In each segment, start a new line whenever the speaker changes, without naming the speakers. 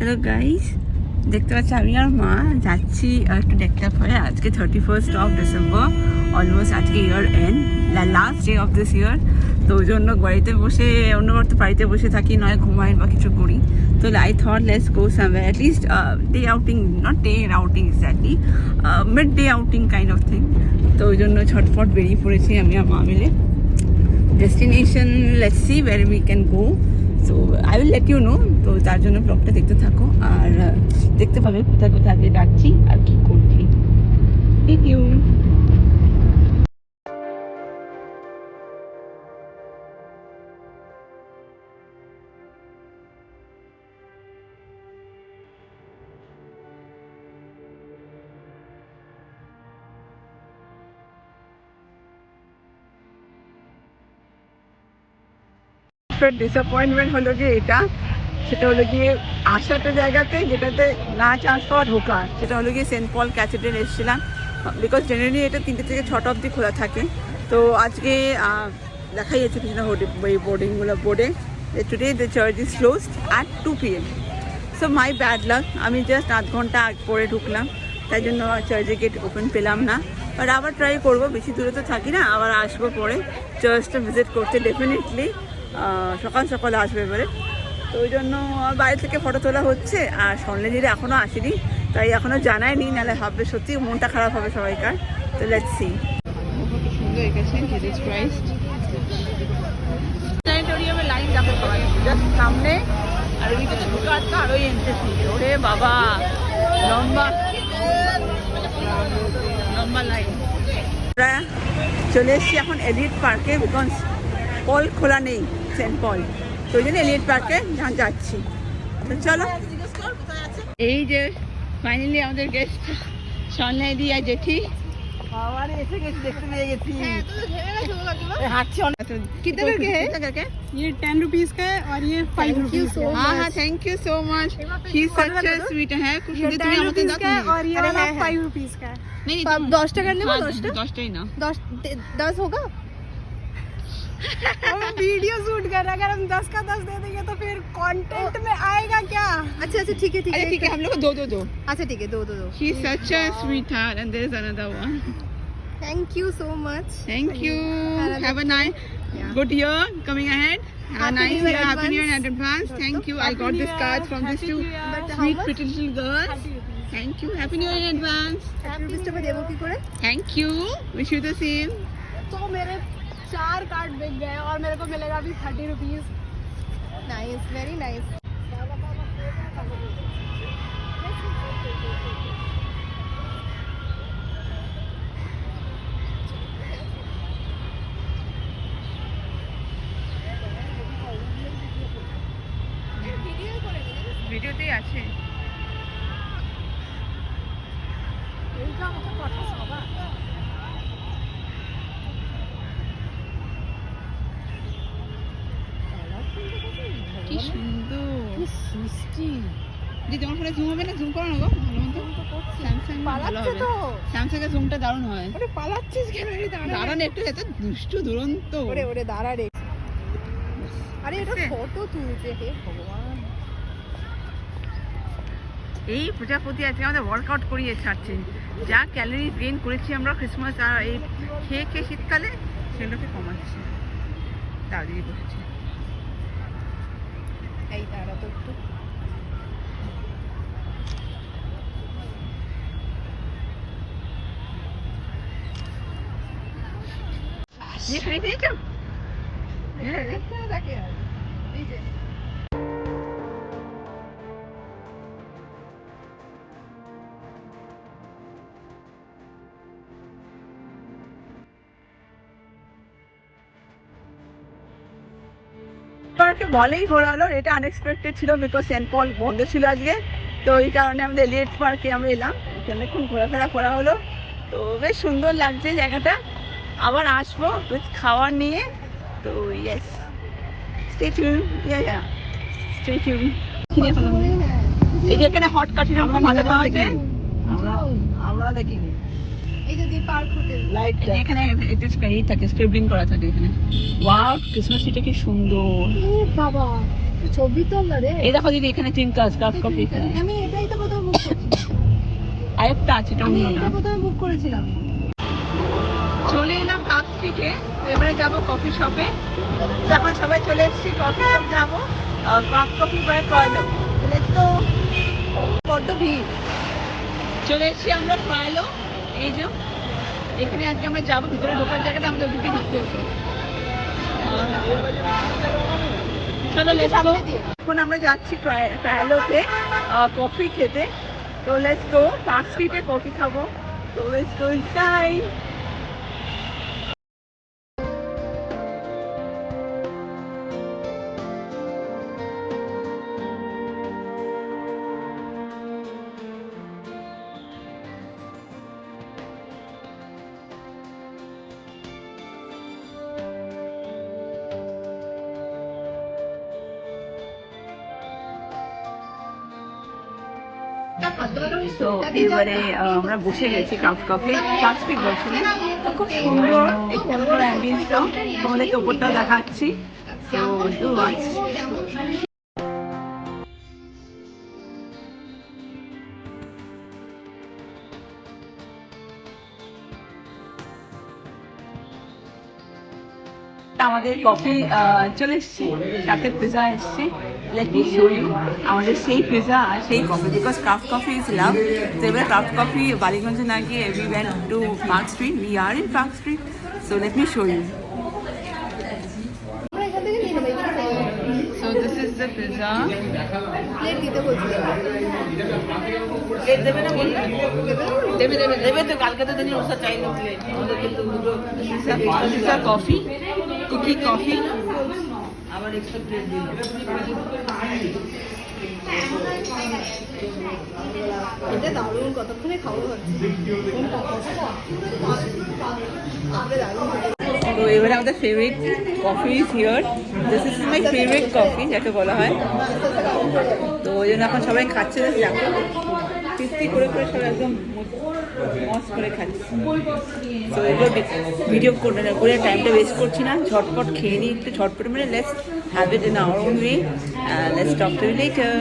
Hello guys, দেখতে পাচ্ছি আমি আর মা যাচ্ছি একটু ডেকটাপ হয়ে। আজকে 31st অফ ডিসেম্বর, অলমোস্ট আজকে year end, last day of this year. তো ওই জন্য বাড়িতে বসে, অন্যবার তো বাড়িতে বসে থাকি, নয় ঘুমাই বা কিছু করি। তো I thought let's go somewhere, at least day outing, not day outing exactly, mid day outing kind of thing. তো ওই জন্য ছটফট বেরিয়ে পড়েছি আমি আর মা মিলে। Destination, let's see where we can go. So I will let you know. তো তার জন্য ব্লগটা দেখতে থাকো, আর দেখতে পাবে কোথায় কোথায় আগে যাচ্ছি আর কি করছি। Stay tune. ডিসঅ্যাপয়েন্টমেন্ট হলো গিয়ে এটা, সেটা হলো গিয়ে আসাটা জায়গাতে যেটাতে না চান্স পাওয়া ঢোকা, সেটা হলো গিয়ে সেন্ট পল ক্যাথেড্রাল এসেছিলাম। বিকজ জেনারেলি এটা 3টে থেকে 6টা অবধি খোলা থাকে। তো আজকে দেখাই যাচ্ছে পিছনে বোর্ডিংগুলো বোর্ডে, today the church is closed at 2 PM। So my bad luck, আমি জাস্ট আধ ঘন্টা পরে ঢুকলাম, তাই জন্য চার্চের গেট ওপেন পেলাম না। বাট আবার ট্রাই করবো, বেশি দূরে তো থাকি না, আবার আসবো পরে চার্চটা ভিজিট করতে। ডেফিনেটলি সকাল সকাল আসবে এবারে। তো ওই জন্য বাইরে থেকে ফটো তোলা হচ্ছে, আর স্বর্ণেজিরা এখনও আসেনি, তাই এখনও জানায়নি, নাহলে ভাববে সত্যি মনটা খারাপ হবে সবাইকার। তো লেটস সি। সুন্দর এঁকেছেন জিসাস ক্রাইস্ট। প্ল্যানেটোরিয়ামে লাইন দেখো সবাই, জাস্ট সামনে, আর ওই দিকে ঢোকার তো আরোই এন্ট্রেন্স। ওরে বাবা, লম্বা লম্বা লাইন। আমরা চলে এসেছি এখন এলিট পার্কে, বিকজ পল খোলা নেই, সেন্ট পল। তো ওই জন্য এলিট পার্কে যাচ্ছি। তো চলো, এই যে ফাইনালি আমাদের গেস্ট স্বর্ণাদি আর জেঠি এসে গেছি, দেখতে পেয়ে গেছি। कितने करके है?
ये 10 रुपीज का है और ये 5 रुपीज का है।
हाँ, thank you so much. He is such a sweet है। कुछ
ये 10 रुपीज का है और ये वाला 5 रुपीज का है।
नहीं,
10টা करने को
10টা ही ना,
10 होगा। हम वीडियो शूट कर रहे हैं, अगर हम 10 का 10 दे देंगे तो फिर कंटेंट में आएगा क्या? अच्छा अच्छा ठीक है
अरे ठीक है, हम लोग को दो।
अच्छा ठीक है, दो
He is such a sweetheart, and there is another one.
Thank you so much.
Thank you. Have a nice, good year coming ahead. Have a nice year, happy new year in advance. Thank you. I got this card from these two sweet, pretty little girls. Thank you. Happy new year in advance.
30 rupees টা দেবো কি করে?
Thank you. Wish you the same.
तो मेरे 4 card बिक गए और मेरे को मिलेगा अभी 30 रुपीज। Nice, very nice.
ভিডিওতেই আছে। কি সুন্দর, কি সৃষ্টি। যে তোমার ফোনে জুম হবে না? জুম করো না গো, ভালো মতো। স্যামসাং ভালো হবে, স্যামসাং এর জুমটা দারুণ হয়।
ওরে পালাচ্ছিস কেন রে?
দাঁড়ান একটু, এত দুষ্টু দুরন্ত।
ওরে দাঁড়া রে। আরে এটা ফটো তুলছে, হে ভগবান।
এই প্রজাপতি আজকে আমাদের ওয়ার্কআউট করিয়ে ছাড়ছে। যা ক্যালোরি গেইন করেছি আমরা ক্রিসমাস আর এই খেয়ে শীতকালে, সেগুলোকে কমাচ্ছে। দাঁড়িয়ে বসেছে।
এই দাঁড়া তো একটু।
ये खरीद नहीं क्या? বলেই ঘোরা হলো, এটা আনএক্সপেক্টেড ছিল, বিকজ সেন্ট পল বন্ধ ছিল আজকে। তো এই কারণে আমাদের এলিয়েট পার্কে আমরা এলাম, অনেকক্ষণ ঘোরাফেরা করা হলো। তো বেশ সুন্দর লাগছে জায়গাটা, আবার আসবো উইথ খাওয়ার নিয়ে। তো yes, stay tune. Stay tune. এই যে এখানে হট কাঠি আমরা ভালো পাওয়া যায়, আমরা দেখিনি।
এই যে পার্ক হোটেল
লাইট এখানে এটা এই থাকে, স্ক্রিবলিং করা থাকে এখানে। ওয়াও, ক্রিসমাস ট্রিটা কি সুন্দর
বাবা। ছবি তোল না রে।
এই দেখো দিদি এখানে চিনকাস কাপ কফি
আমি এটাই তো প্রথমে বুক করেছিলাম।
আরেকটা আছে এটা
আমি
অন্য
এটা
না।
প্রথমে বুক করেছিলাম।
চলে এলাম কাপ থেকে, এবারে যাবো কফি শপে। এখন সবাই চলে এসেছি, কফি শপ যাবো, কাপ কফি বাই কয়লো। তো বড্ড ভিড়। চলে এসেছি আমরা কয়লো, এই যে এখানে আজকে আমরা যাবো, ভিতরে ঢোকার জায়গাটা আমাদের ওদিকে ঢুকতে হতো। চলো লেটস গো। এখন আমরা যাচ্ছি ট্রায়ালোতে কফি খেতে। তো লেটস গো, পার্ক স্ট্রিটে কফি খাবো। তো লেটস গো ইনসাইড। তো এবারে আমরা বসে গেছি কাপ কফি, পার্ক স্ট্রিট বলছিলেন। তো খুব সুন্দর এখানকার অ্যাম্বিয়েন্সটাও, তোমাদেরকে ওপরটাও দেখাচ্ছি। তো ডু ওয়াচ। আমাদের কফি চলে এসছে, সাথে পিজা এসছে। লেট মি শো ইউ আমাদের সেই পিজা আর সেই coffee, because craft coffee is love. তো এবারে ক্রাফট কফি বালিগঞ্জে না গিয়ে we went to Park Street, we are in Park Street. So let me show you.
আমরা এখান থেকে নিয়ে নেবো, এখানে নেই।
So this is the pizza.
Plate দিতে বলছিলাম।
প্লেট দেবে না বললে? দেবে দেবে দেবে তো, কালকে তো দেখলে ওষা চাইলো প্লেট। আমাদের কিন্তু দুটো পিজা, কফি, কুকি কফি, আবার এক্সট্রা প্লেট দিল।
এটা দারুণ, কতক্ষণে খাবো ভাবছি।
তো এবারে আমাদের favourite coffee is here. This is my favourite coffee যাকে বলা হয়। তো ওই জন্য এখন সবাই খাচ্ছে, দেখো ফিস্টি করে করে সবাই একদম মস করে খাচ্ছে। তো এবার ভিডিও করে টাইমটা ওয়েস্ট করছি না, ঝটপট খেয়ে নিই একটু, ঝটপট মানে let's have it in our own way. Let's talk to you later.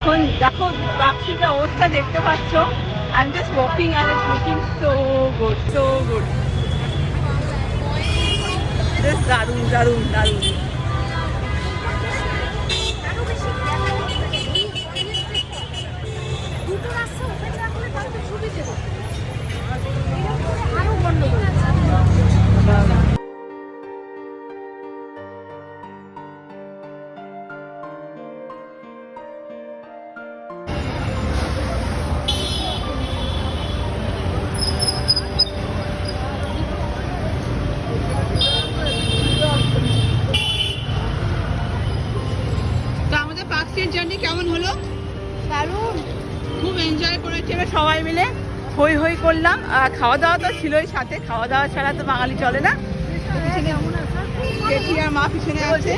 এখন দেখো বাক্সিটার অবস্থা দেখতে পাচ্ছ। I am just walking and it's looking so good, so good. Just দারুণ দারুণ দারুণ। তো আমাদের পার্কস্ট্রিট জার্নি কেমন হলো?
দারুণ।
খুব এনজয় করেছি আমরা সবাই মিলে, হই হই করলাম। আর খাওয়া দাওয়া তো ছিলই সাথে, খাওয়া দাওয়া ছাড়া তো বাঙালি চলে না। জেঠি আর মা পিছনে আছে।